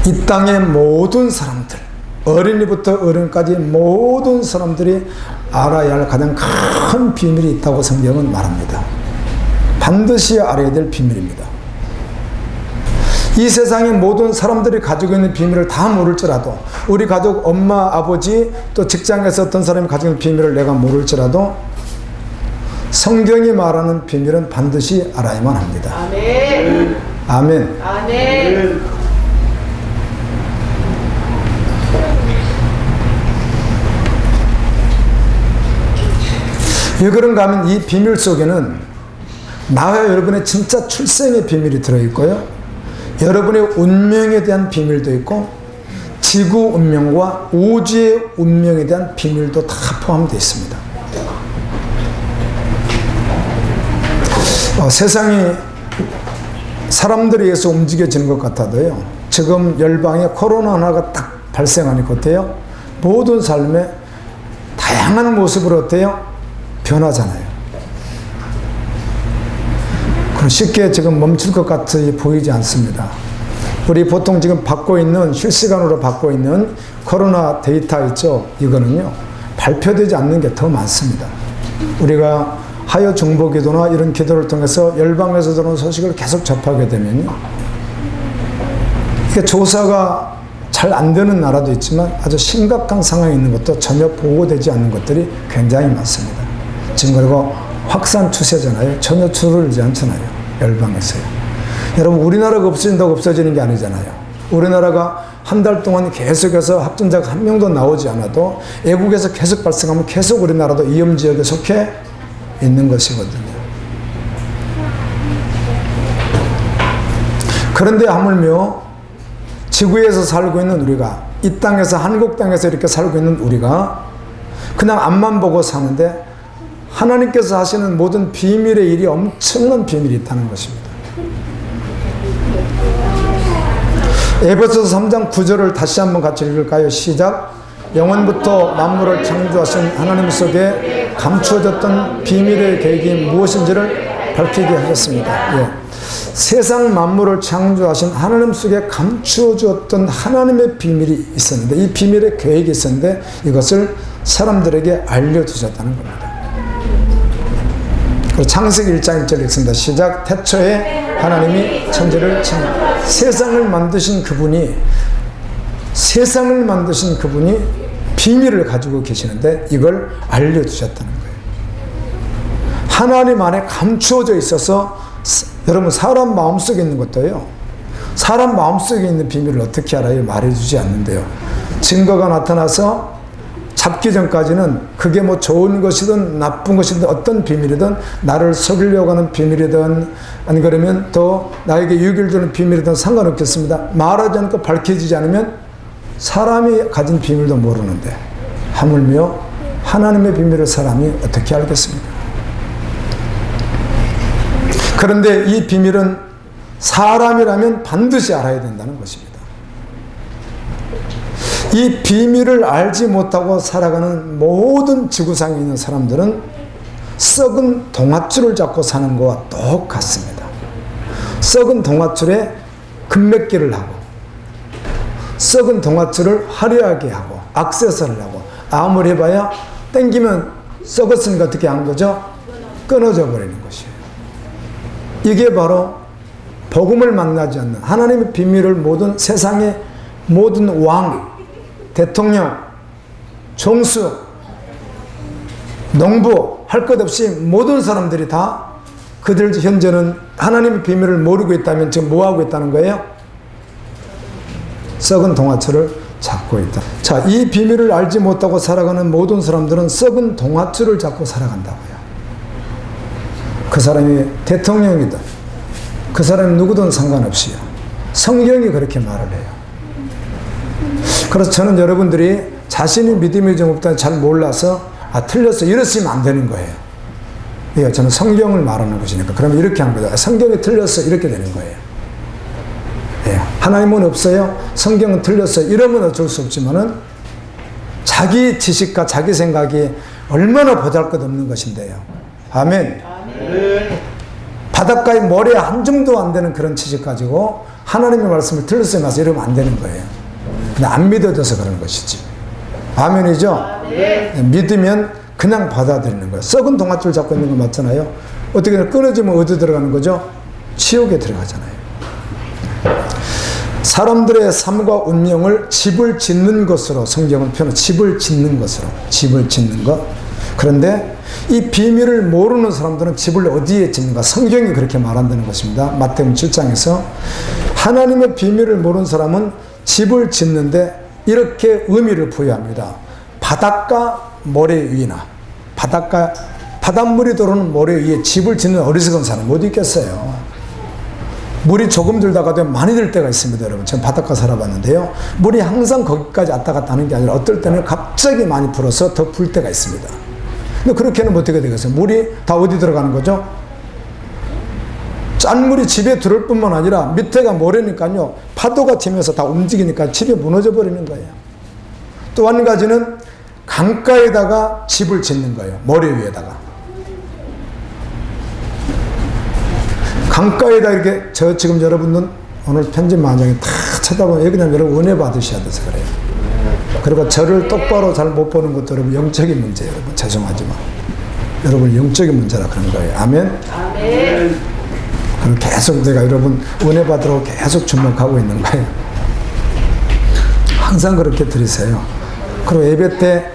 이 땅의 모든 사람들, 어린이부터 어른까지 모든 사람들이 알아야 할 가장 큰 비밀이 있다고 성경은 말합니다. 반드시 알아야 될 비밀입니다. 이 세상의 모든 사람들이 가지고 있는 비밀을 다 모를지라도, 우리 가족 엄마, 아버지, 또 직장에서 어떤 사람이 가지고 있는 비밀을 내가 모를지라도 성경이 말하는 비밀은 반드시 알아야만 합니다. 아멘. 아멘. 아멘. 왜 그런가 하면 이 비밀 속에는 나와 여러분의 진짜 출생의 비밀이 들어있고요, 여러분의 운명에 대한 비밀도 있고, 지구 운명과 우주의 운명에 대한 비밀도 다 포함되어 있습니다. 세상이 사람들에 의해서 움직여지는 것 같아도요, 지금 열방에 코로나 하나가 딱 발생하니까 어때요? 모든 삶에 다양한 모습으로 어때요? 변하잖아요. 그럼 쉽게 지금 멈출 것 같이 보이지 않습니다. 우리 보통 지금 받고 있는, 실시간으로 받고 있는 코로나 데이터 있죠? 이거는요, 발표되지 않는 게 더 많습니다. 우리가 하여 중보 기도나 이런 기도를 통해서 열방에서 들어온 소식을 계속 접하게 되면요, 이게 조사가 잘 안 되는 나라도 있지만 아주 심각한 상황에 있는 것도 전혀 보고되지 않는 것들이 굉장히 많습니다. 지금 그리고 확산 추세잖아요. 전혀 줄어들지 않잖아요. 열방에서요. 여러분, 우리나라가 없어진다고 없어지는 게 아니잖아요. 우리나라가 한 달 동안 계속해서 확진자가 한 명도 나오지 않아도 외국에서 계속 발생하면 계속 우리나라도 위험지역에 속해 있는 것이거든요. 그런데 하물며 지구에서 살고 있는 우리가, 이 땅에서, 한국 땅에서 이렇게 살고 있는 우리가 그냥 앞만 보고 사는데 하나님께서 하시는 모든 비밀의 일이 엄청난 비밀이 있다는 것입니다. 에베소서 3장 9절을 다시 한번 같이 읽을까요? 시작. 영원부터 만물을 창조하신 하나님 속에 감추어졌던 비밀의 계획이 무엇인지를 밝히게 하셨습니다. 예. 세상 만물을 창조하신 하나님 속에 감추어졌던 하나님의 비밀이 있었는데, 이 비밀의 계획이 있었는데 이것을 사람들에게 알려주셨다는 겁니다. 창세기 1장 1절 읽습니다. 시작. 태초에 하나님이 천지를 세상을 만드신 그분이 비밀을 가지고 계시는데 이걸 알려주셨다는 거예요. 하나님 안에 감추어져 있어서, 여러분, 사람 마음속에 있는 것도요, 사람 마음속에 있는 비밀을 어떻게 알아요? 말해주지 않는데요. 증거가 나타나서 잡기 전까지는 그게 뭐 좋은 것이든 나쁜 것이든 어떤 비밀이든, 나를 속이려고 하는 비밀이든 아니 그러면 또 나에게 유익을 주는 비밀이든 상관없겠습니다. 말하지 않고 밝혀지지 않으면 사람이 가진 비밀도 모르는데 하물며 하나님의 비밀을 사람이 어떻게 알겠습니까? 그런데 이 비밀은 사람이라면 반드시 알아야 된다는 것입니다. 이 비밀을 알지 못하고 살아가는 모든 지구상에 있는 사람들은 썩은 동아줄을 잡고 사는 것과 똑같습니다. 썩은 동아줄에 금맥기를 하고, 썩은 동아줄을 화려하게 하고, 액세서리를 하고, 아무리 해봐야 땡기면 썩었으니까 어떻게 하는 거죠? 끊어져 버리는 것이에요. 이게 바로 복음을 만나지 않는, 하나님의 비밀을 모든 세상의 모든 왕, 대통령, 총수, 농부 할 것 없이 모든 사람들이 다 그들 현재는 하나님의 비밀을 모르고 있다면 지금 뭐 하고 있다는 거예요? 썩은 동아줄을 잡고 있다. 자, 이 비밀을 알지 못하고 살아가는 모든 사람들은 썩은 동아줄을 잡고 살아간다고요. 그 사람이 대통령이든 그 사람이 누구든 상관없이요. 성경이 그렇게 말을 해요. 그래서 저는 여러분들이 자신이 믿음이 좀 없다는 잘 몰라서 틀렸어 이랬으면 안 되는 거예요. 예, 저는 성경을 말하는 것이니까. 그러면 이렇게 하는 거죠. 성경이 틀렸어 이렇게 되는 거예요. 예, 하나님은 없어요. 성경은 틀렸어 이러면 어쩔 수 없지만은 자기 지식과 자기 생각이 얼마나 보잘것없는 것인데요. 아멘. 아멘. 바닷가에 모래 한 줌도 안 되는 그런 지식 가지고 하나님의 말씀을 들었어요 마서 이러면 안 되는 거예요. 근데 안 믿어져서 그러는 것이지. 아멘이죠? 믿으면 그냥 받아들이는 거예요. 썩은 동아줄 잡고 있는 거 맞잖아요. 어떻게 끊어지면 어디 들어가는 거죠? 지옥에 들어가잖아요. 사람들의 삶과 운명을 집을 짓는 것으로 성경은 표현해. 집을 짓는 것으로. 집을 짓는 것. 그런데 이 비밀을 모르는 사람들은 집을 어디에 짓는가? 성경이 그렇게 말한다는 것입니다. 마태복음 7장에서 하나님의 비밀을 모르는 사람은 집을 짓는데 이렇게 의미를 부여합니다. 바닷가 모래 위나 바닷물이 들어오는 모래 위에 집을 짓는 어리석은 사람 못 있겠어요. 물이 조금 들다가도 많이 들 때가 있습니다, 여러분. 저는 바닷가 살아봤는데요. 물이 항상 거기까지 왔다 갔다 하는 게 아니라 어떨 때는 갑자기 많이 불어서 더 불 때가 있습니다. 근데 그렇게는 어떻게 되겠어요? 물이 다 어디 들어가는 거죠? 짠 물이 집에 들어올 뿐만 아니라 밑에가 모래니까요. 파도가 치면서 다 움직이니까 집이 무너져 버리는 거예요. 또 한 가지는 강가에다가 집을 짓는 거예요. 모래 위에다가. 강가에다 이렇게 저 지금 여러분은 오늘 편집 만장에 다 쳐다보면 여기 그냥 여러분 은혜 받으셔야 돼서 그래요. 그리고 저를 똑바로 잘 못 보는 것도 여러분 영적인 문제예요. 여러분 죄송하지만 여러분 영적인 문제라 그런 거예요. 아멘. 아멘. 그럼 계속 내가 여러분 은혜 받으러 계속 주목하고 있는 거예요. 항상 그렇게 들으세요. 그리고 예배 때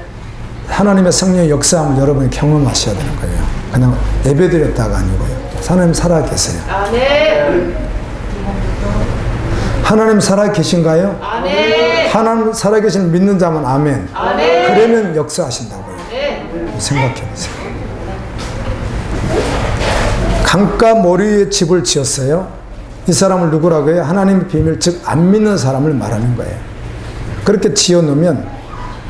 하나님의 성령의 역사함을 여러분이 경험하셔야 되는 거예요. 그냥 예배 드렸다가 아니고요. 하나님 살아 계세요. 아멘. 하나님 살아 계신가요? 아멘. 하나님 살아 계신 믿는 자면 아멘. 아멘. 그러면 역사하신다고요. 네. 생각해 보세요. 강가 모래 위에 집을 지었어요. 이 사람을 누구라고 해요? 하나님의 비밀, 즉 안 믿는 사람을 말하는 거예요. 그렇게 지어놓으면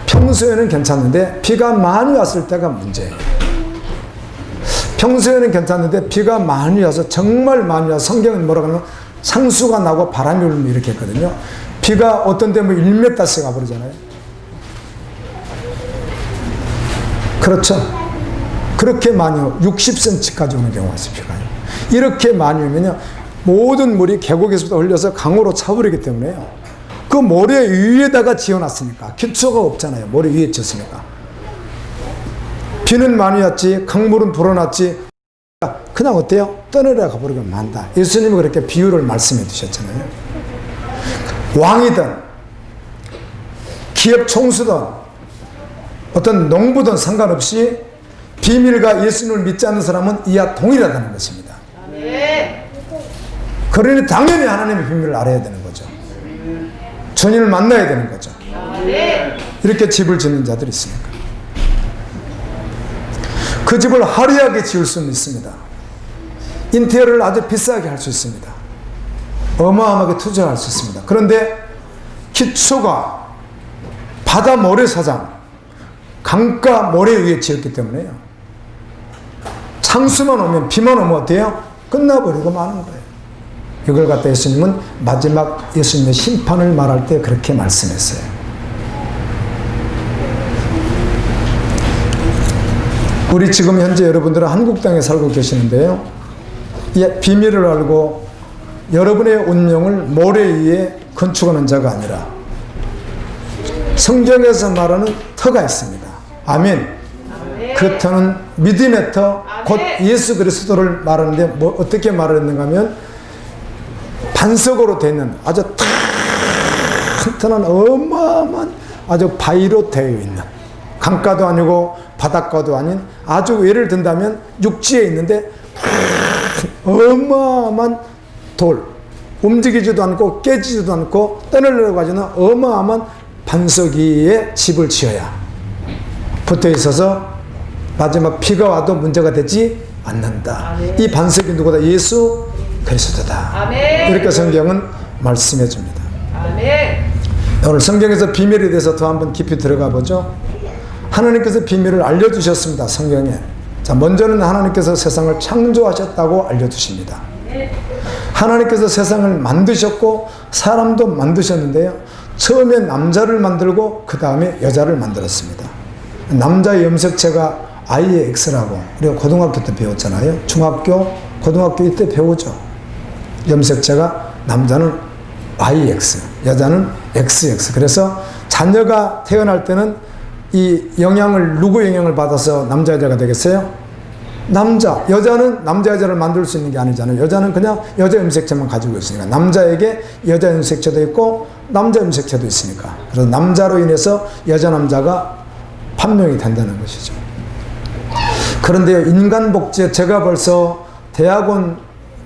평소에는 괜찮은데 비가 많이 왔을 때가 문제예요. 평소에는 괜찮은데 비가 많이 와서 정말 많이 와서 성경은 뭐라고 하냐면 상수가 나고 바람이 불면 이렇게 했거든요. 비가 어떤 데 뭐 1m씩 가버리잖아요. 그렇죠. 그렇게 많이 60cm까지 오는 경우가 있어요. 비가요. 이렇게 많이 오면요 모든 물이 계곡에서부터 흘려서 강으로 차버리기 때문에요. 그 모래 위에다가 지어놨으니까 기초가 없잖아요. 모래 위에 지었으니까. 비는 많이 왔지 강물은 불어났지 그냥 어때요? 떠내려 가버리면 만다. 예수님이 그렇게 비유를 말씀해 주셨잖아요. 왕이든 기업 총수든 어떤 농부든 상관없이 비밀과 예수님을 믿지 않는 사람은 이와 동일하다는 것입니다. 그러니 당연히 하나님의 비밀을 알아야 되는 거죠. 주님을 만나야 되는 거죠. 이렇게 집을 짓는 자들이 있으니까. 그 집을 화려하게 지을 수는 있습니다. 인테리어를 아주 비싸게 할 수 있습니다. 어마어마하게 투자할 수 있습니다. 그런데 기초가 바다 모래사장, 강가 모래 위에 지었기 때문에요. 창수만 오면 비만 오면 어때요? 끝나버리고 마는 거예요. 이걸 갖다 예수님은 마지막 예수님의 심판을 말할 때 그렇게 말씀했어요. 우리 지금 현재 여러분들은 한국 땅에 살고 계시는데요. 이 비밀을 알고 여러분의 운명을 모래 위에 건축하는 자가 아니라 성경에서 말하는 터가 있습니다. 아멘. 그 터는 믿음의 터, 곧 예수 그리스도를 말하는데 뭐 어떻게 말했는가 하면 반석으로 되는 아주 튼튼한 어마어마한 아주 바위로 되어 있는 강가도 아니고 바닷가도 아닌 아주 예를 든다면 육지에 있는데 어마어마한 돌 움직이지도 않고 깨지지도 않고 떠내려고 하지는 어마어마한 반석 위에 집을 지어야 붙어 있어서 마지막 비가 와도 문제가 되지 않는다. 아멘. 이 반석이 누구다? 예수 그리스도다. 아멘. 이렇게 성경은 말씀해 줍니다. 아멘. 오늘 성경에서 비밀에 대해서 더 한번 깊이 들어가 보죠. 하나님께서 비밀을 알려주셨습니다. 성경에. 자, 먼저는 하나님께서 세상을 창조하셨다고 알려주십니다. 하나님께서 세상을 만드셨고 사람도 만드셨는데요. 처음에 남자를 만들고 그 다음에 여자를 만들었습니다. 남자의 염색체가 I의 X라고 우리가 고등학교 때 배웠잖아요. 중학교, 고등학교 이때 배우죠. 염색체가 남자는 YX, 여자는 XX. 그래서 자녀가 태어날 때는 이 영향을, 누구 영향을 받아서 남자, 여자가 되겠어요? 남자. 여자는 남자, 여자를 만들 수 있는 게 아니잖아요. 여자는 그냥 여자 염색체만 가지고 있으니까. 남자에게 여자 염색체도 있고 남자 염색체도 있으니까. 그래서 남자로 인해서 여자, 남자가 판명이 된다는 것이죠. 그런데 인간 복제, 제가 벌써 대학원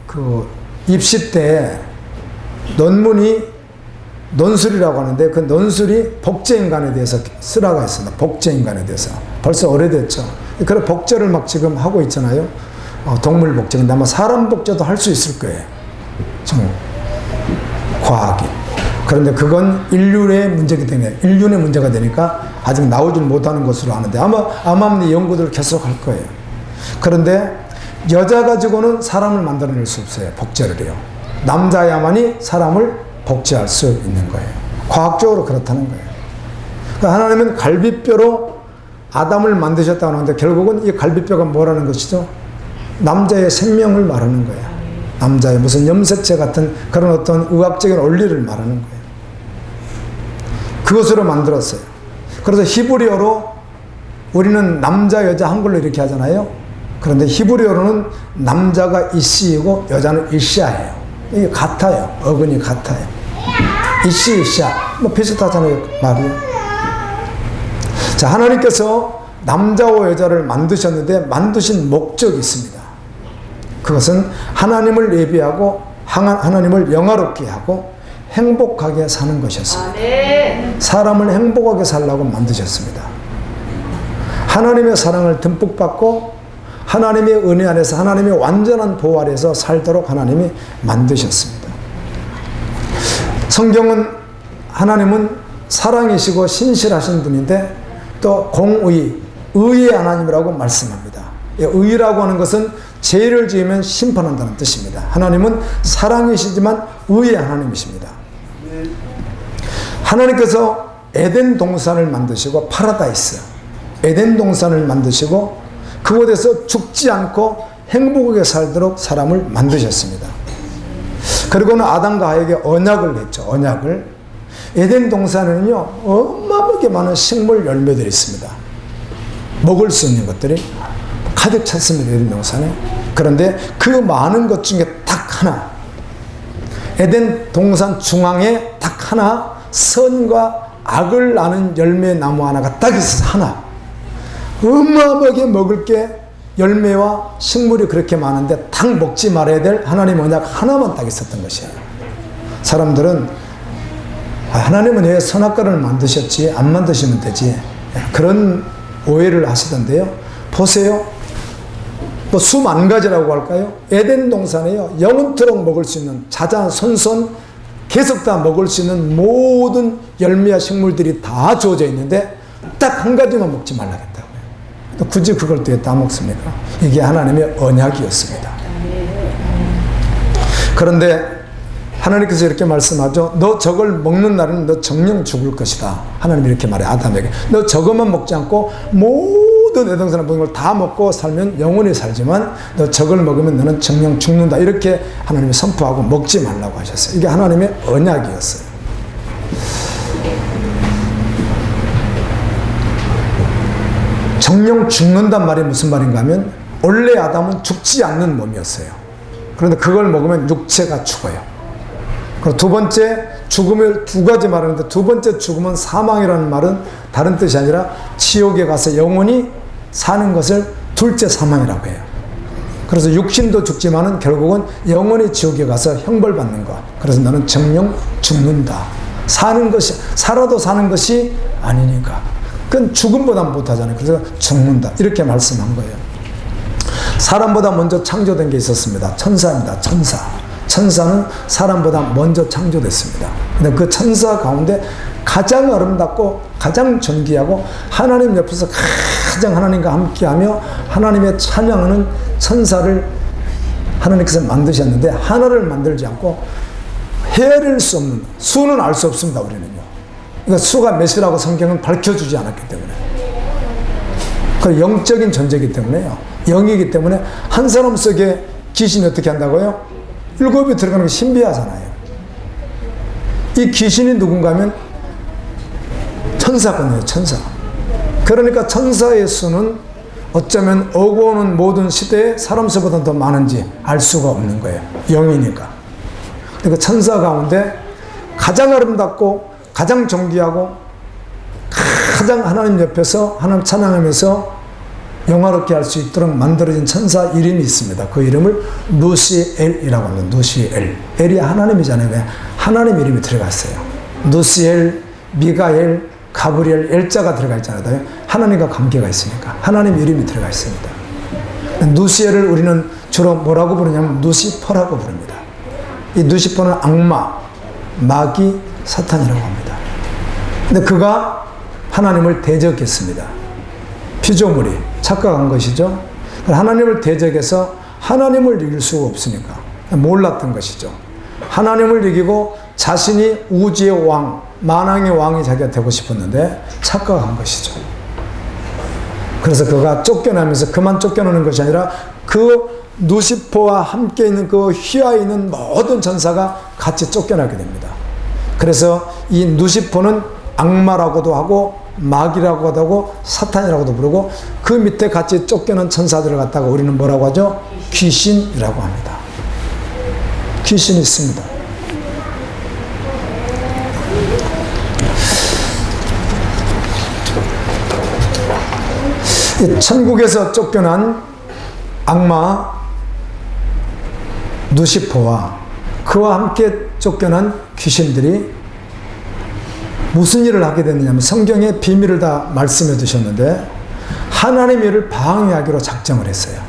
그 입시 때 논술이라고 하는데 그 논술이 복제인간에 대해서 쓰라가 있습니다. 복제인간에 대해서. 벌써 오래됐죠. 그런 복제를 막 지금 하고 있잖아요. 동물 복제. 근데 아마 사람 복제도 할 수 있을 거예요. 좀 과학이. 그런데 그건 인륜의 문제가 되니까 아직 나오질 못하는 것으로 아는데 아마 암암리 연구들 계속 할 거예요. 그런데 여자 가지고는 사람을 만들어낼 수 없어요. 복제를 해요. 남자야만이 사람을 복제할 수 있는 거예요. 과학적으로 그렇다는 거예요. 그러니까 하나님은 갈비뼈로 아담을 만드셨다고 하는데 결국은 이 갈비뼈가 뭐라는 것이죠? 남자의 생명을 말하는 거예요. 남자의 무슨 염색체 같은 그런 어떤 의학적인 원리를 말하는 거예요. 그것으로 만들었어요. 그래서 히브리어로 우리는 남자, 여자 한글로 이렇게 하잖아요. 그런데 히브리어로는 남자가 이시이고 여자는 이샤예요. 이게 같아요. 어근이 같아요. 이시, 이샤. 뭐 비슷하잖아요. 말이. 자, 하나님께서 남자와 여자를 만드셨는데 만드신 목적이 있습니다. 그것은 하나님을 예비하고 하나님을 영화롭게 하고 행복하게 사는 것이었습니다. 사람을 행복하게 살라고 만드셨습니다. 하나님의 사랑을 듬뿍 받고 하나님의 은혜 안에서 하나님의 완전한 보호 아래서 살도록 하나님이 만드셨습니다. 성경은 하나님은 사랑이시고 신실하신 분인데 또 공의, 의의 하나님이라고 말씀합니다. 의라고 하는 것은 죄를 지으면 심판한다는 뜻입니다. 하나님은 사랑이시지만 의의 하나님이십니다. 하나님께서 에덴 동산을 만드시고 파라다이스, 에덴 동산을 만드시고 그곳에서 죽지 않고 행복하게 살도록 사람을 만드셨습니다. 그리고는 아담과 하에게 언약을 했죠. 언약을. 에덴 동산에는요 어마어마하게 많은 식물 열매들이 있습니다. 먹을 수 있는 것들이 가득 찼습니다. 에덴 동산에. 그런데 그 많은 것 중에 딱 하나, 에덴 동산 중앙에 딱 하나 선과 악을 나는 열매 나무 하나가 딱 있어서 하나. 어마어마하게 먹을 게 열매와 식물이 그렇게 많은데 딱 먹지 말아야 될 하나님 언약 하나만 딱 있었던 것이에요. 사람들은 하나님은 왜 선악과를 만드셨지? 안 만드시면 되지. 그런 오해를 하시던데요. 보세요. 뭐 수만 가지라고 할까요? 에덴 동산에요. 영원토록 먹을 수 있는 자자, 손손 계속 다 먹을 수 있는 모든 열매와 식물들이 다 주어져 있는데 딱 한 가지만 먹지 말라겠다고요. 굳이 그걸 또 다 먹습니까? 이게 하나님의 언약이었습니다. 그런데 하나님께서 이렇게 말씀하죠. 너 저걸 먹는 날은 너 정령 죽을 것이다. 하나님이 이렇게 말해요. 아담에게. 너 저것만 먹지 않고 모든 에덴 모든 걸 다 먹고 살면 영원히 살지만 너 저걸 먹으면 너는 정령 죽는다. 이렇게 하나님이 선포하고 먹지 말라고 하셨어요. 이게 하나님의 언약이었어요. 정령 죽는단 말이 무슨 말인가 하면 원래 아담은 죽지 않는 몸이었어요. 그런데 그걸 먹으면 육체가 죽어요. 그리고 두 번째 죽음을 두 가지 말하는데 두 번째 죽음은 사망이라는 말은 다른 뜻이 아니라 지옥에 가서 영원히 사는 것을 둘째 사망이라고 해요. 그래서 육신도 죽지만은 결국은 영원히 지옥에 가서 형벌받는 것. 그래서 너는 정령 죽는다. 사는 것이, 살아도 사는 것이 아니니까. 그건 죽음보다 못하잖아요. 그래서 죽는다. 이렇게 말씀한 거예요. 사람보다 먼저 창조된 게 있었습니다. 천사입니다. 천사. 천사는 사람보다 먼저 창조됐습니다. 근데 그 천사 가운데 가장 아름답고 가장 존귀하고 하나님 옆에서 가장 하나님과 함께하며 하나님의 찬양하는 천사를 하나님께서 만드셨는데 하나를 만들지 않고 헤아릴 수 없는, 수는 알 수 없습니다. 우리는요. 그러니까 수가 몇이라고 성경은 밝혀주지 않았기 때문에. 그 영적인 존재이기 때문에요. 영이기 때문에 한 사람 속에 귀신이 어떻게 한다고요? 7이 들어가는 게 신비하잖아요. 이 귀신이 누군가 하면 천사거든요. 천사. 그러니까 천사의 수는 어쩌면 오고 오는 모든 시대에 사람 수보다 더 많은지 알 수가 없는 거예요. 영이니까. 그 천사 가운데 가장 아름답고 가장 존귀하고 가장 하나님 옆에서 하나님 찬양하면서 영화롭게 할 수 있도록 만들어진 천사 이름이 있습니다. 그 이름을 누시엘이라고 합니다. 누시엘. 엘이 하나님이잖아요. 왜? 하나님 이름이 들어가 있어요. 누시엘, 미가엘, 가브리엘, 엘자가 들어가 있잖아요. 하나님과 관계가 있으니까. 하나님 이름이 들어가 있습니다. 누시엘을 우리는 주로 뭐라고 부르냐면 누시퍼라고 부릅니다. 이 누시퍼는 악마, 마귀, 사탄이라고 합니다. 근데 그가 하나님을 대적했습니다. 피조물이 착각한 것이죠. 하나님을 대적해서 하나님을 이길 수가 없으니까 몰랐던 것이죠. 하나님을 이기고 자신이 우주의 왕, 만왕의 왕이 자기가 되고 싶었는데 착각한 것이죠. 그래서 그가 쫓겨나면서 그만 쫓겨나는 것이 아니라 그 누시퍼와 함께 있는 그 휘하에 있는 모든 전사가 같이 쫓겨나게 됩니다. 그래서 이 누시퍼는 악마라고도 하고 마귀라고도 하고 사탄이라고도 부르고 그 밑에 같이 쫓겨난 천사들을 갖다가 우리는 뭐라고 하죠? 귀신이라고 합니다. 귀신이 있습니다. 천국에서 쫓겨난 악마 누시퍼와 그와 함께 쫓겨난 귀신들이 무슨 일을 하게 됐느냐면 성경에 비밀을 다 말씀해 두셨는데 하나님의 일을 방해하기로 작정을 했어요.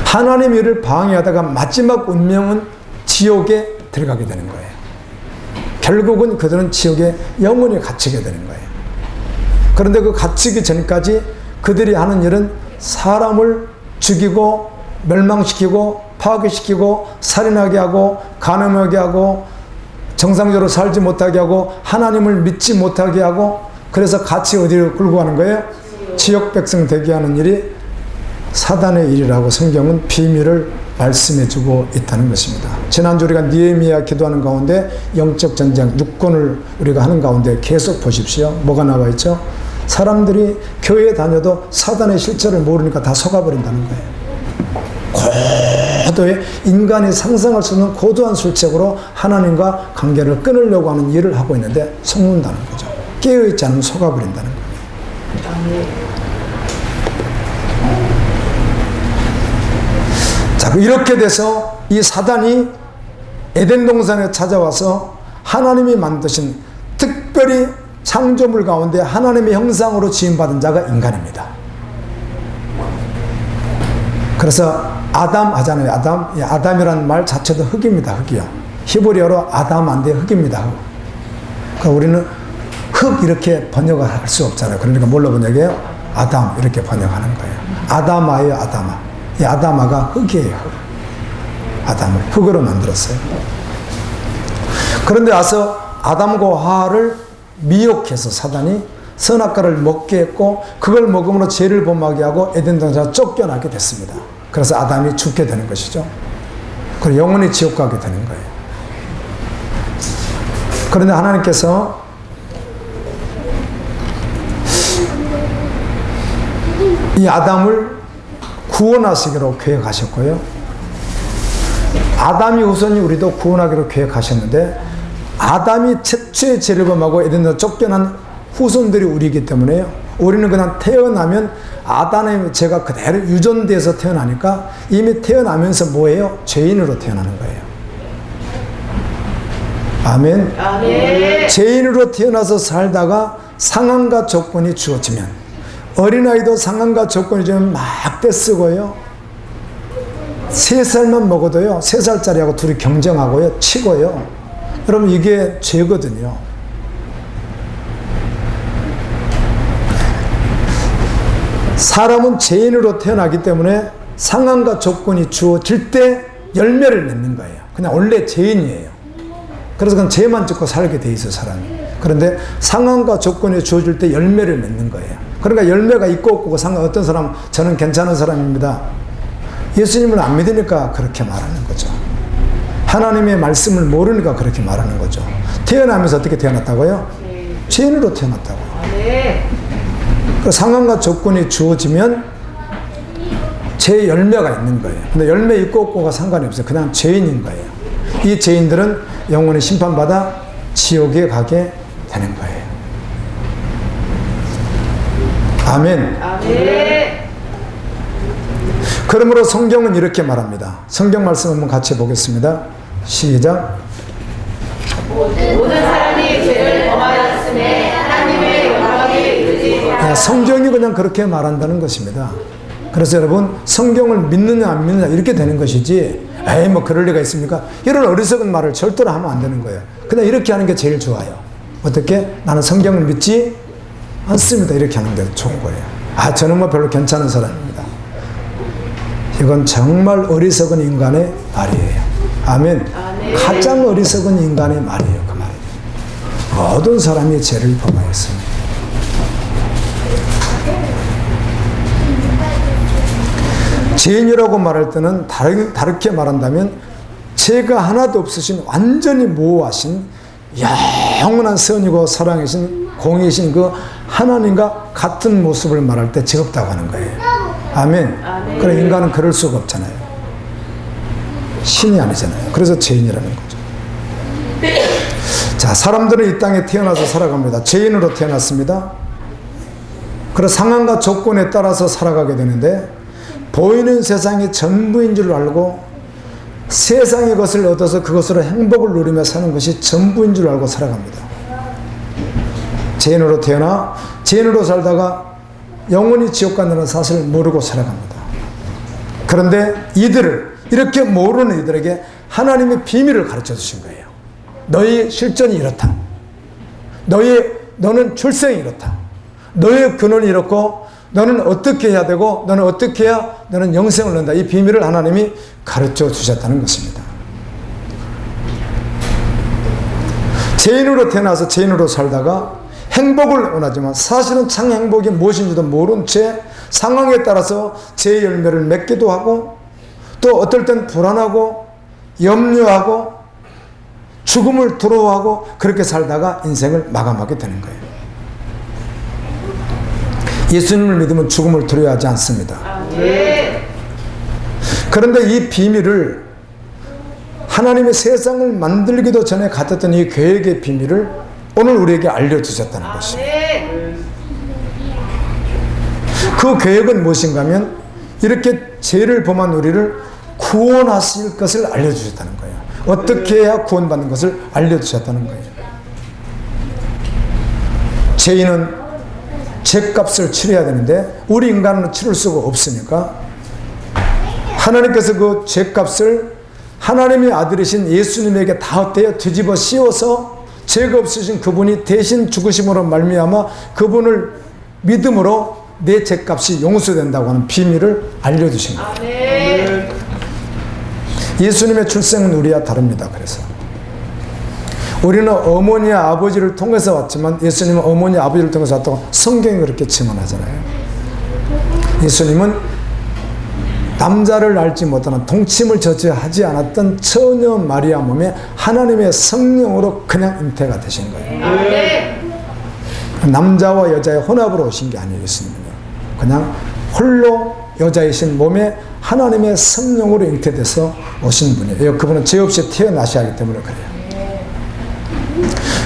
하나님의 일을 방해하다가 마지막 운명은 지옥에 들어가게 되는 거예요. 결국은 그들은 지옥에 영원히 갇히게 되는 거예요. 그런데 그 갇히기 전까지 그들이 하는 일은 사람을 죽이고 멸망시키고 파괴시키고 살인하게 하고 간음하게 하고 정상적으로 살지 못하게 하고 하나님을 믿지 못하게 하고 그래서 같이 어디로 끌고 가는 거예요? 지역 백성 되게 하는 일이 사단의 일이라고 성경은 비밀을 말씀해 주고 있다는 것입니다. 지난주 우리가 느헤미야 기도하는 가운데 영적 전쟁 6권을 우리가 하는 가운데 계속 보십시오. 뭐가 나와 있죠? 사람들이 교회에 다녀도 사단의 실체를 모르니까 다 속아버린다는 거예요. 고도의 인간이 상상할 수 없는 고도한 술책으로 하나님과 관계를 끊으려고 하는 일을 하고 있는데 속는다는 거죠. 깨어있지 않으면 속아버린다는 거예요. 자, 이렇게 돼서 이 사단이 에덴 동산에 찾아와서 하나님이 만드신 특별히 창조물 가운데 하나님의 형상으로 지음받은 자가 인간입니다. 그래서 아담 하잖아요. 아담. 아담이라는 말 자체도 흙입니다. 흙이요. 히브리어로 아담한데 흙입니다. 흙. 그러니까 우리는 흙 이렇게 번역을 할 수 없잖아요. 그러니까 뭘로 번역해요? 아담 이렇게 번역하는 거예요. 아담아예요. 아담아. 이 아담아가 흙이에요. 흙. 아담을 흙으로 만들었어요. 그런데 와서 아담과 하와를 미혹해서 사단이 선악과를 먹게 했고 그걸 먹음으로 죄를 범하게 하고 에덴 동산에서 쫓겨나게 됐습니다. 그래서 아담이 죽게 되는 것이죠. 그리고 영원히 지옥 가게 되는 거예요. 그런데 하나님께서 이 아담을 구원하시기로 계획하셨고요. 아담이 우선이 우리도 구원하기로 계획하셨는데 아담이 최초의 죄를 범하고 에덴에서 쫓겨난 후손들이 우리이기 때문에요. 우리는 그냥 태어나면 아담의 죄가 그대로 유전돼서 태어나니까 이미 태어나면서 뭐예요? 죄인으로 태어나는 거예요. 아멘. 아멘. 죄인으로 태어나서 살다가 상황과 조건이 주어지면 어린아이도 상황과 조건이 주면 막 떼쓰고요. 3살만 먹어도요. 3살짜리하고 둘이 경쟁하고요. 치고요. 여러분 이게 죄거든요. 사람은 죄인으로 태어나기 때문에 상황과 조건이 주어질 때 열매를 맺는 거예요. 그냥 원래 죄인이에요. 그래서 그냥 죄만 짓고 살게 돼 있어요, 사람이. 그런데 상황과 조건이 주어질 때 열매를 맺는 거예요. 그러니까 열매가 있고 없고 상관 어떤 사람 저는 괜찮은 사람입니다. 예수님을 안 믿으니까 그렇게 말하는 거죠. 하나님의 말씀을 모르니까 그렇게 말하는 거죠. 태어나면서 어떻게 태어났다고요? 죄인으로 태어났다고요. 그 상황과 조건이 주어지면 죄의 열매가 있는 거예요. 근데 열매 있고 없고가 상관이 없어요. 그냥 죄인인 거예요. 이 죄인들은 영원히 심판받아 지옥에 가게 되는 거예요. 아멘. 그러므로 성경은 이렇게 말합니다. 성경 말씀 한번 같이 보겠습니다. 시작. 모든 사람이 죄를 범하였음에 하나님의 영광에 이르지 못하였다. 성경이 그냥 그렇게 말한다는 것입니다. 그래서 여러분 성경을 믿느냐 안 믿느냐 이렇게 되는 것이지 에이 뭐 그럴 리가 있습니까? 이런 어리석은 말을 절대로 하면 안 되는 거예요. 그냥 이렇게 하는 게 제일 좋아요. 어떻게? 나는 성경을 믿지 않습니다. 이렇게 하는 게 좋은 거예요. 아 저는 뭐 별로 괜찮은 사람입니다. 이건 정말 어리석은 인간의 말이에요. 아멘. 가장 어리석은 인간의 말이에요. 그 말이. 모든 사람이 죄를 범하였습니다. 죄인이라고 말할 때는 다르게 말한다면 죄가 하나도 없으신 완전히 모호하신 영원한 선이고 사랑이신 공이신 그 하나님과 같은 모습을 말할 때 죄 없다고 하는 거예요. 아멘. 그래 인간은 그럴 수가 없잖아요. 신이 아니잖아요. 그래서 죄인이라는 거죠. 자, 사람들은 이 땅에 태어나서 살아갑니다. 죄인으로 태어났습니다. 그래서 상황과 조건에 따라서 살아가게 되는데 보이는 세상이 전부인 줄 알고 세상의 것을 얻어서 그것으로 행복을 누리며 사는 것이 전부인 줄 알고 살아갑니다. 죄인으로 태어나 죄인으로 살다가 영원히 지옥 간다는 사실을 모르고 살아갑니다. 그런데 이들을 이렇게 모르는 이들에게 하나님의 비밀을 가르쳐 주신 거예요. 너의 실전이 이렇다. 너는 출생이 이렇다. 너의 근원이 이렇고 너는 어떻게 해야 되고 너는 어떻게 해야 너는 영생을 얻는다. 이 비밀을 하나님이 가르쳐 주셨다는 것입니다. 죄인으로 태어나서 죄인으로 살다가 행복을 원하지만 사실은 참 행복이 무엇인지도 모른 채 상황에 따라서 죄의 열매를 맺기도 하고 또 어떨 땐 불안하고 염려하고 죽음을 두려워하고 그렇게 살다가 인생을 마감하게 되는 거예요. 예수님을 믿으면 죽음을 두려워하지 않습니다. 그런데 이 비밀을 하나님의 세상을 만들기도 전에 가졌던 이 계획의 비밀을 오늘 우리에게 알려주셨다는 것입니다. 그 계획은 무엇인가 하면 이렇게 죄를 범한 우리를 구원하실 것을 알려주셨다는 거예요. 어떻게 해야 구원받는 것을 알려주셨다는 거예요. 죄인은 죄값을 치러야 되는데 우리 인간은 치를 수가 없으니까 하나님께서 그 죄값을 하나님의 아들이신 예수님에게 다 뒤집어 씌워서 죄가 없으신 그분이 대신 죽으심으로 말미암아 그분을 믿음으로 내 죄값이 용서된다고 하는 비밀을 알려주신 거예요. 예수님의 출생은 우리와 다릅니다. 그래서 우리는 어머니와 아버지를 통해서 왔지만 예수님은 어머니와 아버지를 통해서 왔다고 성경이 그렇게 증언하잖아요. 예수님은 남자를 알지 못하는 동침을 저지하지 않았던 처녀 마리아 몸에 하나님의 성령으로 그냥 잉태가 되신 거예요. 남자와 여자의 혼합으로 오신 게 아니에요. 예수님은요. 그냥 홀로 여자이신 몸에 하나님의 성령으로 잉태돼서 오신 분이에요. 그분은 죄 없이 태어나셔야 하기 때문에 그래요.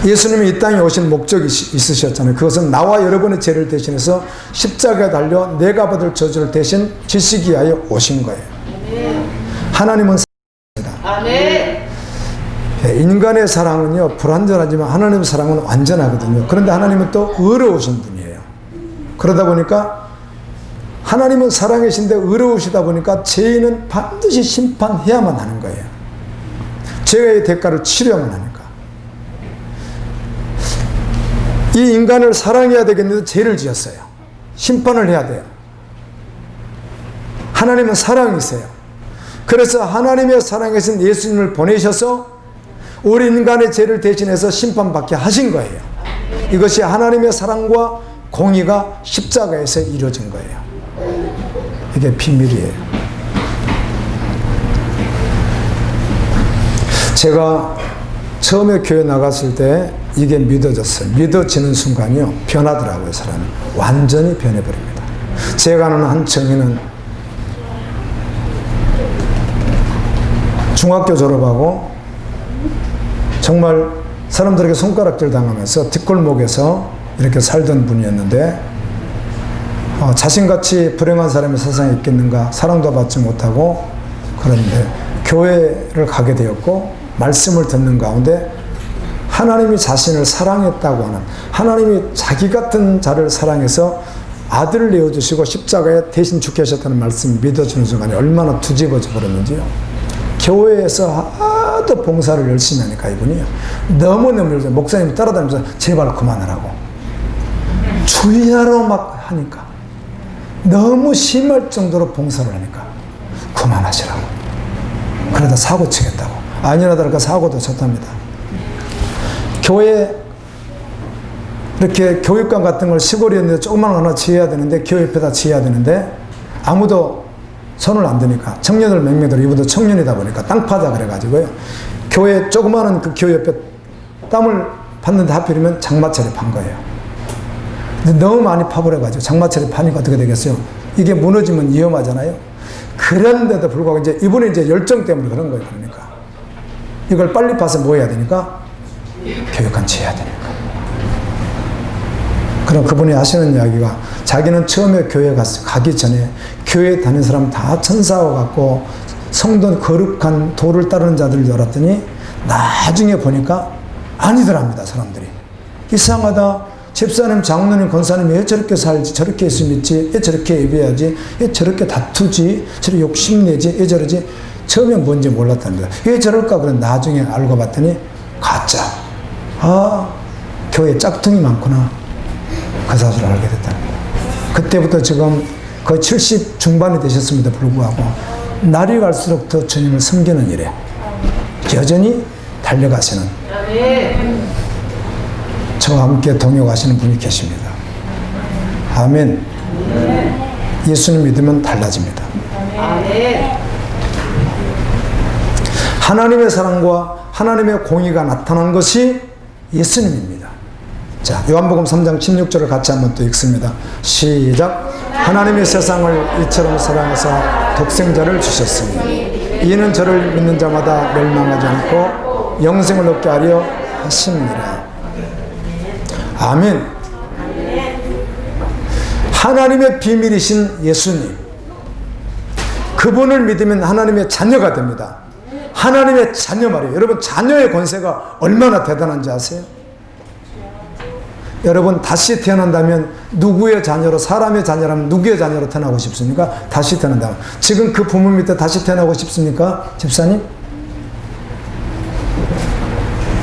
예수님이 이 땅에 오신 목적이 있으셨잖아요. 그것은 나와 여러분의 죄를 대신해서 십자가에 달려 내가 받을 저주를 대신 지시기 위하여 오신 거예요. 하나님은 사랑입니다. 인간의 사랑은요 불완전하지만 하나님의 사랑은 완전하거든요. 그런데 하나님은 또 의로우신 분이에요. 그러다 보니까 하나님은 사랑이신데 의로우시다 보니까 죄인은 반드시 심판해야만 하는 거예요. 죄의 대가를 치려야만 하니까. 이 인간을 사랑해야 되겠는데 죄를 지었어요. 심판을 해야 돼요. 하나님은 사랑이세요. 그래서 하나님의 사랑이신 예수님을 보내셔서 우리 인간의 죄를 대신해서 심판받게 하신 거예요. 이것이 하나님의 사랑과 공의가 십자가에서 이루어진 거예요. 이게 비밀이에요. 제가 처음에 교회 나갔을 때 이게 믿어졌어요. 믿어지는 순간이요. 변하더라고요, 사람이. 완전히 변해버립니다. 제가 아는 한 청년은 중학교 졸업하고 정말 사람들에게 손가락질 당하면서 뒷골목에서 이렇게 살던 분이었는데 자신같이 불행한 사람이 세상에 있겠는가, 사랑도 받지 못하고, 그런데 교회를 가게 되었고 말씀을 듣는 가운데 하나님이 자신을 사랑했다고 하는, 하나님이 자기 같은 자를 사랑해서 아들을 내어주시고 십자가에 대신 죽게 하셨다는 말씀을 믿어주는 순간에 얼마나 뒤집어져 버렸는지요. 교회에서 하도 봉사를 열심히 하니까 이분이 너무너무 목사님 따라다니면서 제발 그만하라고, 주의하러 막 하니까, 너무 심할 정도로 봉사를 하니까 그만하시라고. 그러다 사고 치겠다고. 아니나 다를까 사고도 쳤답니다. 교회 이렇게 교육관 같은 걸 시골에 있는데 조그만 거 하나 지어야 되는데, 교회 옆에다 지어야 되는데 아무도 손을 안 드니까, 청년들 몇 명 들어, 이분도 청년이다 보니까 땅 파자 그래가지고요, 교회 조그마한 그 교회 옆에 땀을 팠는데 하필이면 장마철에 판 거예요. 근데 너무 많이 파버려가지고 장마철에 파니까 어떻게 되겠어요? 이게 무너지면 위험하잖아요. 그런데도 불구하고 이제 이분이 이제 열정 때문에 그런 거예요. 그러니까 이걸 빨리 파서 뭐 해야 되니까? 교육관 지어야 되니까. 그럼 그분이 하시는 이야기가, 자기는 처음에 교회 가기 전에 교회 다니는 사람 다 천사와 같고 성도 거룩한 도를 따르는 자들을 줄 알았더니 나중에 보니까 아니더랍니다. 사람들이 이상하다, 집사님, 장로님, 권사님 왜 저렇게 살지, 저렇게 예수 믿지, 왜 저렇게 예배하지, 왜 저렇게 다투지, 저렇게 욕심내지, 왜 저러지, 처음엔 뭔지 몰랐답니다. 왜 저럴까? 그런 나중에 알고 봤더니 가짜. 교회에 짝퉁이 많구나, 그 사실을 알게 됐답니다. 그때부터 지금 거의 70 중반이 되셨음에도 불구하고 날이 갈수록 더 주님을 섬기는 일에 여전히 달려가시는, 저와 함께 동역하시는 분이 계십니다. 아멘. 예수님 믿으면 달라집니다. 하나님의 사랑과 하나님의 공의가 나타난 것이 예수님입니다. 자, 요한복음 3장 16절을 같이 한번 또 읽습니다. 시작. 하나님이 세상을 이처럼 사랑하사 독생자를 주셨으니 이는 저를 믿는 자마다 멸망하지 않고 영생을 얻게 하려 하심이라. 아멘. 하나님의 비밀이신 예수님, 그분을 믿으면 하나님의 자녀가 됩니다. 하나님의 자녀 말이에요. 여러분, 자녀의 권세가 얼마나 대단한지 아세요? 여러분, 다시 태어난다면 누구의 자녀로, 사람의 자녀라면 누구의 자녀로 태어나고 싶습니까? 다시 태어난다면. 지금 그 부모 밑에 다시 태어나고 싶습니까? 집사님?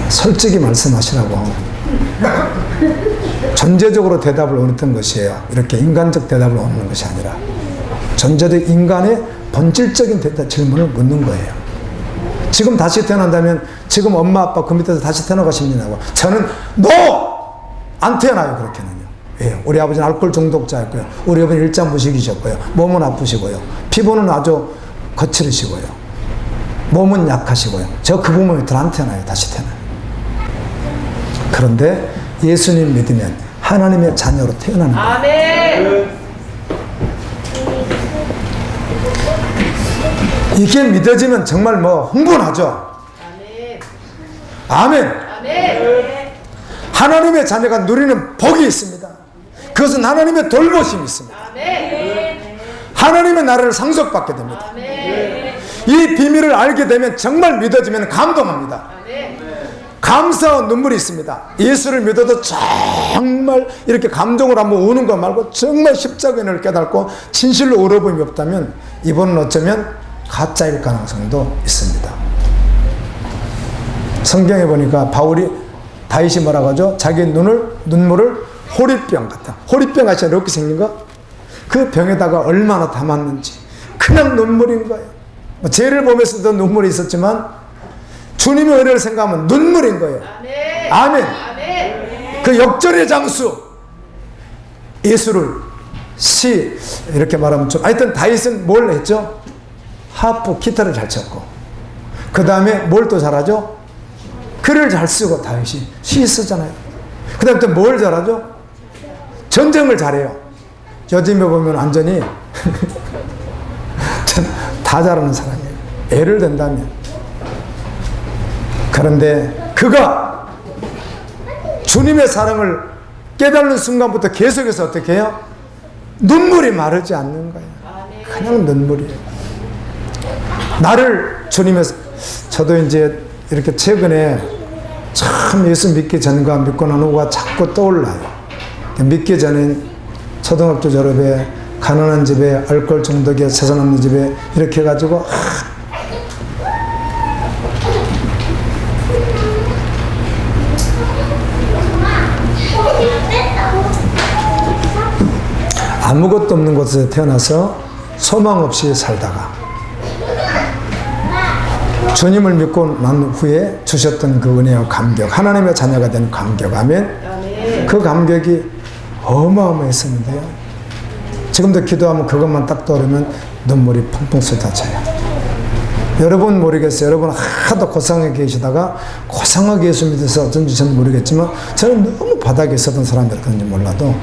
솔직히 말씀하시라고. 전제적으로 대답을 원했던 것이에요. 이렇게 인간적 대답을 원하는 것이 아니라 전제적 인간의 본질적인 질문을 묻는 거예요. 지금 다시 태어난다면 지금 엄마 아빠 그 밑에서 다시 태어나고 싶냐고. 저는 안 태어나요. 그렇게는요. 왜요? 우리 아버지는 알코올 중독자였고요, 우리 어머니는 일장무식이셨고요, 몸은 아프시고요, 피부는 아주 거칠으시고요, 몸은 약하시고요. 저 그 부모 밑으로 안 태어나요. 다시 태어나요. 그런데 예수님 믿으면 하나님의 자녀로 태어나는 거예요. 아멘. 이게 믿어지면 정말 흥분하죠. 아멘. 아멘. 하나님의 자녀가 누리는 복이 있습니다. 그것은 하나님의 돌보심이 있습니다. 아멘. 하나님의 나라를 상속받게 됩니다. 아멘. 이 비밀을 알게 되면 정말 믿어지면 감동합니다. 아멘. 감사와 눈물이 있습니다. 예수를 믿어도 정말 이렇게 감동을 한번 우는 것 말고 정말 십자가의 은혜를 깨닫고 진실로 울어보임이 없다면 이분은 어쩌면 가짜일 가능성도 있습니다. 성경에 보니까 다윗이 뭐라고 하죠? 자기 눈물을 호리병 같다. 호리병 같이 이렇게 생긴 거? 그 병에다가 얼마나 담았는지 그냥 눈물인 거예요. 죄를 보면서도 눈물이 있었지만 주님의 은혜를 생각하면 눈물인 거예요. 아멘. 아멘. 그 역전의 장수 예수를 이렇게 말하면 좀, 하여튼 다윗은 뭘 했죠? 하프, 기타를 잘 쳤고, 그 다음에 뭘 또 잘하죠? 글을 잘 쓰고 다윗이 시 쓰잖아요. 그 다음에 또 뭘 잘하죠? 전쟁을 잘해요. 요즘에 보면 완전히 다 잘하는 사람이에요. 애를 댄다면. 그런데 그가 주님의 사랑을 깨닫는 순간부터 계속해서 어떻게 해요? 눈물이 마르지 않는 거예요. 그냥 눈물이에요. 나를 주님의, 저도 이제 이렇게 최근에 참 예수 믿기 전과 믿고 난 후가 자꾸 떠올라요. 믿기 전엔 초등학교 졸업에 가난한 집에 알코올 중독에 재산 없는 집에 이렇게 해가지고 아무것도 없는 곳에 태어나서 소망 없이 살다가 주님을 믿고 난 후에 주셨던 그 은혜와 감격, 하나님의 자녀가 된 감격, 아멘. 그 감격이 어마어마했었는데요. 지금도 기도하면 그것만 딱 떠오르면 눈물이 펑펑 쏟아져요. 여러분 모르겠어요. 여러분 하도 고상하게 계시다가 고상하게 예수 믿어서 어쩐지 저는 모르겠지만 저는 너무 바닥에 있었던 사람들이었는지 몰라도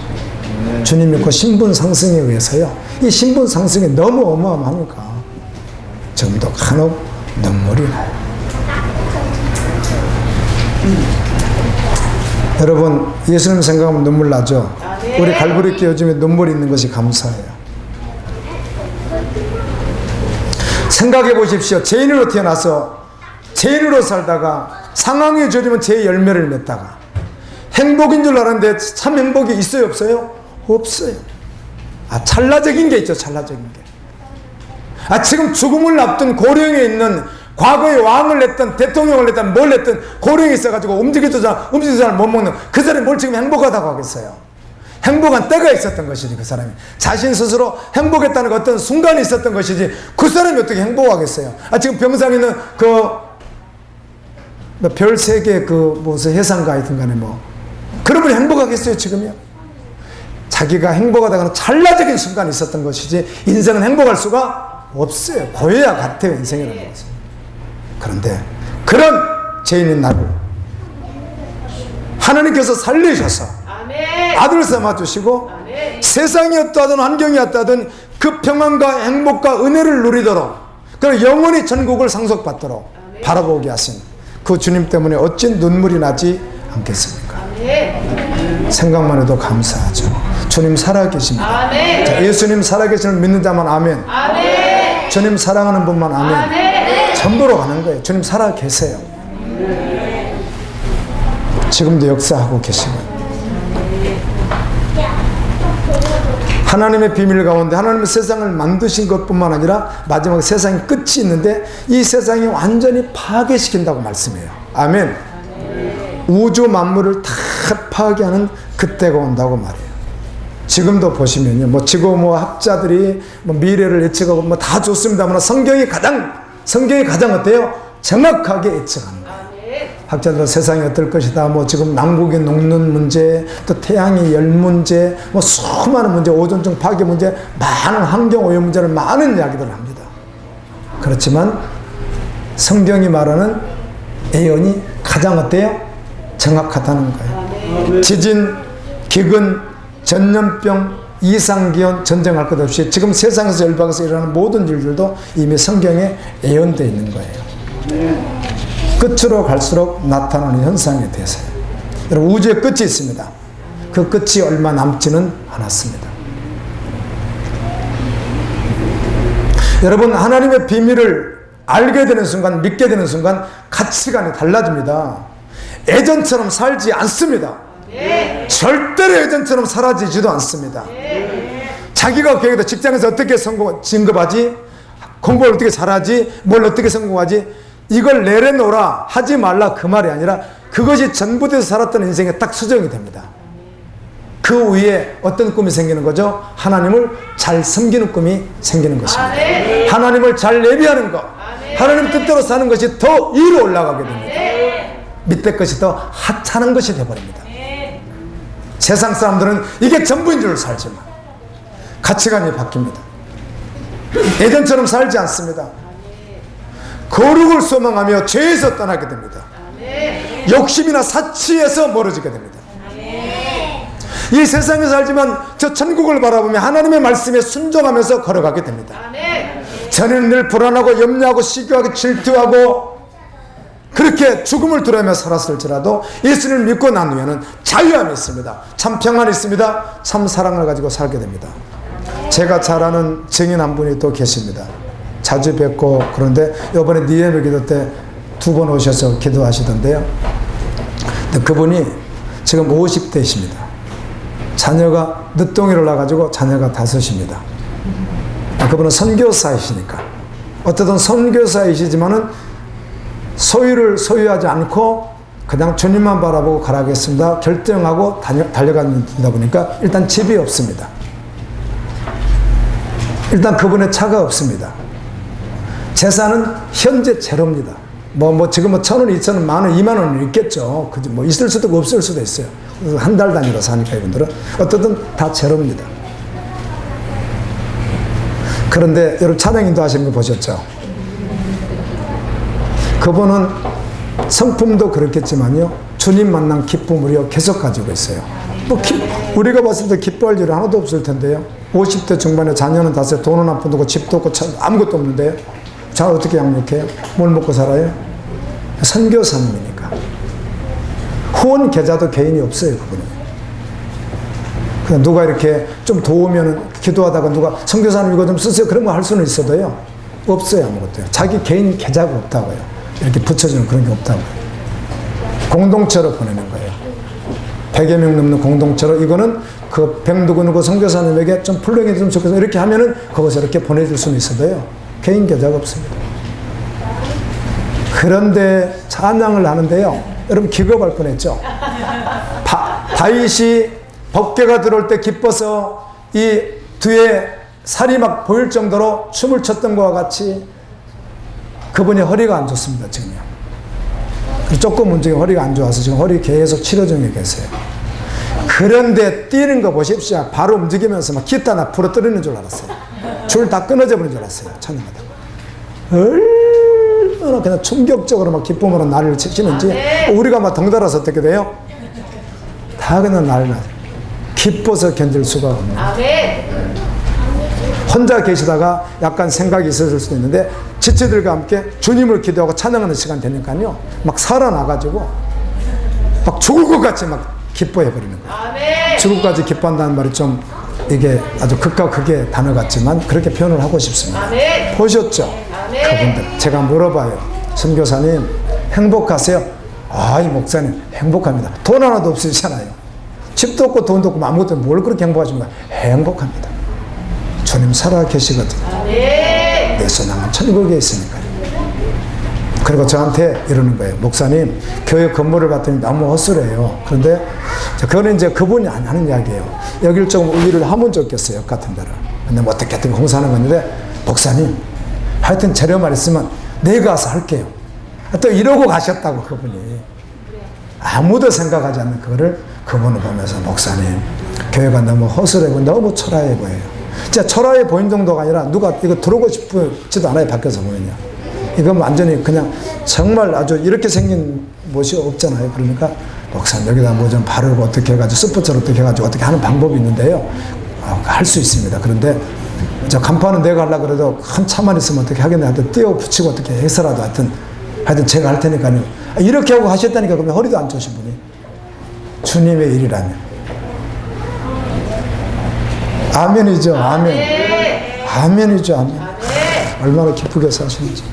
주님 믿고 신분 상승에 의해서요. 이 신분 상승이 너무 어마어마하니까 지금도 간혹 눈물이 나요. 여러분 예수님 생각하면 눈물 나죠? 우리 갈보리교회 요즘에 눈물이 있는 것이 감사해요. 생각해 보십시오. 죄인으로 태어나서 죄인으로 살다가 상황이 저리면 죄의 열매를 맺다가 행복인 줄 알았는데 참 행복이 있어요 없어요? 없어요. 찰나적인 게 있죠. 찰나적인 게. 지금 죽음을 앞둔 고령에 있는 과거에 왕을 했던 대통령을 했던 뭘 했던 고령이 있어가지고 움직이지도 잘 못 먹는 그 사람이 뭘 지금 행복하다고 하겠어요. 행복한 때가 있었던 것이지. 그 사람이 자신 스스로 행복했다는 어떤 순간이 있었던 것이지 그 사람이 어떻게 행복하겠어요. 지금 병상에 있는 그 별 3개 그 무슨 해상가 하여튼 간에 뭐 그러면 행복하겠어요 지금요? 자기가 행복하다가는 찰나적인 순간이 있었던 것이지 인생은 행복할 수가 없어요. 고해야 같아요 인생이라는 것은. 그런데 그런 죄인인 나를 하나님께서 살리셔서 아들 삼아주시고 세상이 어떠하든 환경이 어떠하든 그 평안과 행복과 은혜를 누리도록 그리고 영원히 전국을 상속받도록 바라보게 하신 그 주님 때문에 어찌 눈물이 나지 않겠습니까? 생각만 해도 감사하죠. 주님 살아계십니다. 자, 예수님 살아계시는 믿는 자만 아멘. 주님 사랑하는 분만 아멘. 전부로 가는 거예요. 주님 살아계세요. 지금도 역사하고 계시고 하나님의 비밀 가운데 하나님의 세상을 만드신 것뿐만 아니라 마지막에 세상에 끝이 있는데 이 세상이 완전히 파괴시킨다고 말씀해요. 아멘. 우주 만물을 다 파괴하는 그때가 온다고 말해요. 지금도 보시면요, 뭐 지구 학자들이 뭐 미래를 예측하고 뭐 다 좋습니다만 성경이 가장 어때요? 정확하게 예측하는 거예요. 학자들은 세상이 어떨 것이다. 뭐 지금 남극이 녹는 문제, 또 태양이 열 문제, 뭐 수많은 문제, 오존층 파괴 문제, 많은 환경 오염 문제를 많은 이야기들을 합니다. 그렇지만 성경이 말하는 예언이 가장 어때요? 정확하다는 거예요. 지진, 기근, 전염병, 이상기온, 전쟁할 것 없이 지금 세상에서 열방에서 일어나는 모든 일들도 이미 성경에 예언되어 있는 거예요. 끝으로 갈수록 나타나는 현상에 대해서요. 여러분 우주의 끝이 있습니다. 그 끝이 얼마 남지는 않았습니다. 여러분 하나님의 비밀을 알게 되는 순간, 믿게 되는 순간 가치관이 달라집니다. 예전처럼 살지 않습니다. 절대로 예전처럼 사라지지도 않습니다. 자기가 계획해도 직장에서 어떻게 진급하지? 공부를 어떻게 잘하지? 뭘 어떻게 성공하지? 이걸 내려놓으라 하지 말라 그 말이 아니라 그것이 전부돼서 살았던 인생에 딱 수정이 됩니다. 그 위에 어떤 꿈이 생기는 거죠? 하나님을 잘 섬기는 꿈이 생기는 것입니다. 하나님을 잘 예비하는 것, 하나님 뜻대로 사는 것이 더 위로 올라가게 됩니다. 밑에 것이 더 하찮은 것이 되어버립니다. 세상 사람들은 이게 전부인 줄 살지만 가치관이 바뀝니다. 예전처럼 살지 않습니다. 거룩을 소망하며 죄에서 떠나게 됩니다. 욕심이나 사치에서 멀어지게 됩니다. 이 세상에 살지만 저 천국을 바라보며 하나님의 말씀에 순종하면서 걸어가게 됩니다. 전에는 늘 불안하고 염려하고 시기하고 질투하고 그렇게 죽음을 두려우며 살았을지라도 예수를 믿고 난 후에는 자유함이 있습니다. 참 평안이 있습니다. 참 사랑을 가지고 살게 됩니다. 제가 잘 아는 증인 한 분이 또 계십니다. 자주 뵙고 그런데 이번에 니에베 기도 때 2번 오셔서 기도하시던데요. 근데 그분이 지금 50대이십니다. 자녀가 늦둥이를 낳아가지고 자녀가 5입니다. 그분은 선교사이시니까 어쨌든 선교사이시지만은 소유를 소유하지 않고 그냥 주님만 바라보고 가라겠습니다 결정하고 달려가다 보니까 일단 집이 없습니다. 일단 그분의 차가 없습니다. 재산은 현재 제로입니다. 지금 1,000원, 2,000원, 만원, 2만원은 있겠죠. 뭐 있을 수도 있고 없을 수도 있어요. 한 달 단위로 사니까 이분들은 어쨌든 다 제로입니다. 그런데 여러분 찬양 인도하시는 거 보셨죠? 그분은 성품도 그렇겠지만요, 주님 만난 기쁨을요 계속 가지고 있어요. 우리가 봤을 때 기뻐할 일은 하나도 없을 텐데요. 50대 중반에 자녀는 5, 돈은 한 푼도 없고 집도 없고 아무것도 없는데요. 자, 어떻게 양육해요? 뭘 먹고 살아요? 선교사님이니까. 후원 계좌도 개인이 없어요, 그분은. 그냥 누가 이렇게 좀 도우면은 기도하다가 누가 선교사님 이거 좀 쓰세요. 그런 거 할 수는 있어도요. 없어요, 아무것도요. 자기 개인 계좌가 없다고요. 이렇게 붙여주는 그런 게 없다고요. 공동체로 보내는 거예요. 100여 명 넘는 공동체로 이거는 그 백누구누구 선교사님에게 좀 풀령이 좀 좋겠어. 이렇게 하면은 거기서 이렇게 보내줄 수는 있어도요. 개인 계좌가 없습니다. 그런데 찬양을 하는데요. 여러분 기겁할 뻔했죠. 다윗이 법궤가 들어올 때 기뻐서 이 뒤에 살이 막 보일 정도로 춤을 췄던 것과 같이 그분이 허리가 안 좋습니다. 지금요. 조금 문제가 허리가 안 좋아서 지금 허리 계속 치료 중에 계세요. 그런데 뛰는 거 보십시오. 바로 움직이면서 막 기타 나 부러뜨리는 줄 알았어요. 줄 다 끊어져 버린 줄 알았어요. 찬양하다가. 얼마나 그냥 충격적으로 막 기쁨으로 나를 치시는지 우리가 막 덩달아서 어떻게 돼요? 다 그냥 난리 나요. 기뻐서 견딜 수가 없네요. 혼자 계시다가 약간 생각이 있었을 수도 있는데 지체들과 함께 주님을 기도하고 찬양하는 시간 되니까요. 막 살아나가지고 막 죽을 것 같이 막 기뻐해버리는 거예요. 죽을 것 같이 기뻐한다는 말이 좀 이게 아주 극과 극의 단어 같지만 그렇게 표현을 하고 싶습니다. 보셨죠? 그분들. 제가 물어봐요. 선교사님 행복하세요? 이 목사님 행복합니다. 돈 하나도 없으시잖아요. 집도 없고 돈도 없고 아무것도 없고 뭘 그렇게 행복하십니까? 행복합니다. 주님 살아 계시거든요. 내 소망은 천국에 있으니까요. 그리고 저한테 이러는 거예요. 목사님 교회 건물을 봤더니 너무 허술해요. 그런데 그거는 이제 그분이 안 하는 이야기예요. 여길 좀 의리를 하면 좋겠어요. 같은 데를. 근데 뭐 어떻게든 공사하는 건데 목사님 하여튼 재료만 있으면 내가 가서 할게요. 또 이러고 가셨다고 그분이. 아무도 생각하지 않는 그거를 그분을 보면서 목사님 교회가 너무 허술하고 너무 초라해 보여요. 진짜 초라해 보인 정도가 아니라 누가 이거 들어오고 싶지도 않아요. 밖에서 보면요. 이건 완전히 그냥 정말 아주 이렇게 생긴 못이 없잖아요. 그러니까 목사님 여기다 뭐 좀 바르고 어떻게 해가지고 스포츠를 어떻게 해가지고 어떻게 하는 방법이 있는데요. 할 수 있습니다. 그런데 저 간판은 내가 하려고 그래도 한참만 있으면 어떻게 하겠네. 하여튼 띄워 붙이고 어떻게 해서라도 하여튼 제가 할 테니까요. 이렇게 하고 하셨다니까. 그러면 허리도 안 좋으신 분이 주님의 일이라면 아멘이죠. 아멘. 아멘이죠. 아멘. 얼마나 기쁘게 사시는지.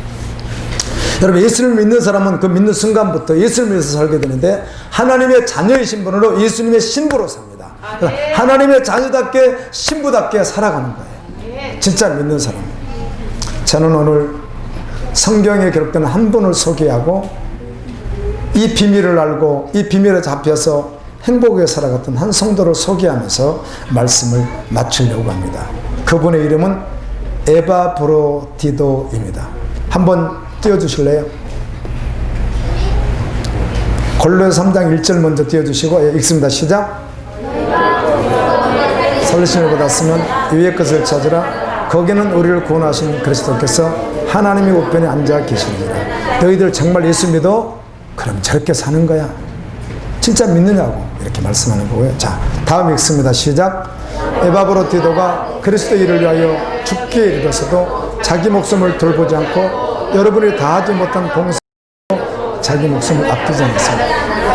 여러분 예수를 믿는 사람은 그 믿는 순간부터 예수를 믿어서 살게 되는데 하나님의 자녀이신 분으로 예수님의 신부로 삽니다. 하나님의 자녀답게 신부답게 살아가는 거예요. 진짜 믿는 사람. 저는 오늘 성경에 기록된 한 분을 소개하고 이 비밀을 알고 이 비밀에 잡혀서 행복하게 살아갔던 한 성도를 소개하면서 말씀을 마치려고 합니다. 그분의 이름은 에바브로디도입니다. 한번 띄워주실래요? 골로새 3장 1절 먼저 띄워주시고 읽습니다. 시작. 설리심을 받았으면 위의 것을 찾으라. 거기는 우리를 구원하신 그리스도께서 하나님의 우편에 앉아 계시느니라. 너희들 정말 예수 믿어? 그럼 저렇게 사는 거야. 진짜 믿느냐고 이렇게 말씀하는 거고요. 자, 다음 읽습니다. 시작. 에바브로디도가 그리스도 일을 위하여 죽기에 이르렀어도 자기 목숨을 돌보지 않고 여러분이 다하지 못한 봉사로 자기 목숨을 아끼지 않았습니다.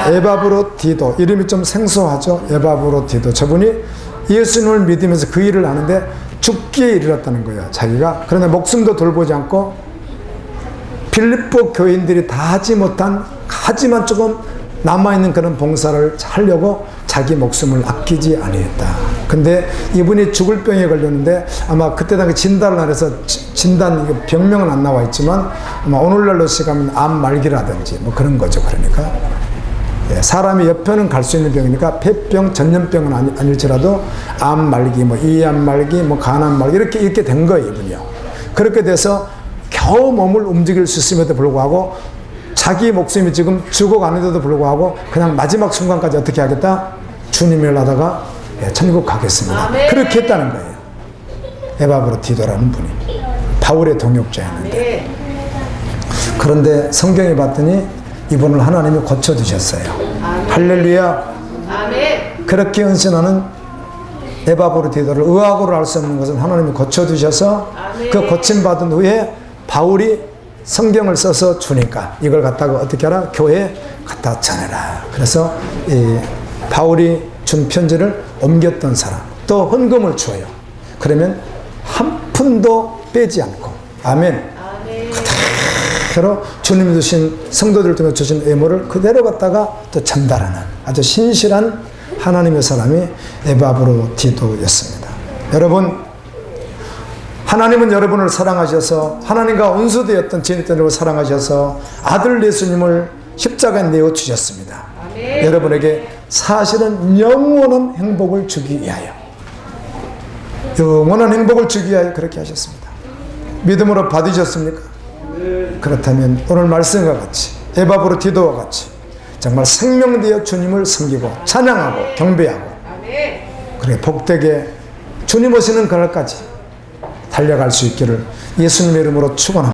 에바브로디도, 이름이 좀 생소하죠. 에바브로디도, 저분이 예수님을 믿으면서 그 일을 하는데 죽기에 이르렀다는 거예요. 자기가. 그러나 목숨도 돌보지 않고 빌립보 교인들이 다 하지 못한, 하지만 조금 남아있는 그런 봉사를 하려고 자기 목숨을 아끼지 아니했다. 근데 이분이 죽을 병에 걸렸는데 아마 그때 당시 진단을 안 해서 진단 병명은 안 나와 있지만 아마 오늘날로 시가면 암 말기라든지 뭐 그런 거죠. 그러니까 사람이 옆편은 갈 수 있는 병이니까 폐병, 전염병은 아닐지라도 암 말기, 뭐 이암 말기, 뭐 간암 말기 이렇게 된 거예요, 이분이요. 그렇게 돼서 겨우 몸을 움직일 수 있음에도 불구하고 자기 목숨이 지금 죽어가는데도 불구하고 그냥 마지막 순간까지 어떻게 하겠다? 주님을 하다가 천국 가겠습니다. 그렇게 했다는 거예요. 에바브로디도라는 분이 바울의 동역자였는데, 그런데 성경에 봤더니 이분을 하나님이 고쳐두셨어요. 할렐루야. 그렇게 헌신하는 에바브로디도를 의학으로 알 수 없는 것은 하나님이 고쳐두셔서 그 고침받은 후에 바울이 성경을 써서 주니까 이걸 갖다가 어떻게 하라? 교회에 갖다 전해라. 그래서 이 바울이 준 편지를 옮겼던 사람, 또 헌금을 줘요. 그러면 한 푼도 빼지 않고, 아멘. 그대로 주님이 주신 성도들 통해 주신 애모를 그대로 갖다가 또 전달하는 아주 신실한 하나님의 사람이 에바브로디도였습니다. 여러분, 하나님은 여러분을 사랑하셔서 하나님과 원수되었던 죄인된 여러분을 사랑하셔서 아들 예수님을 십자가에 내어 주셨습니다. 여러분에게 사실은 영원한 행복을 주기 위하여, 영원한 행복을 주기 위하여 그렇게 하셨습니다. 믿음으로 받으셨습니까? 그렇다면 오늘 말씀과 같이 에바브로디도와 같이 정말 생명되어 주님을 섬기고 찬양하고 경배하고 그래 복되게 주님 오시는 그날까지 달려갈 수 있기를 예수님의 이름으로 축원합니다.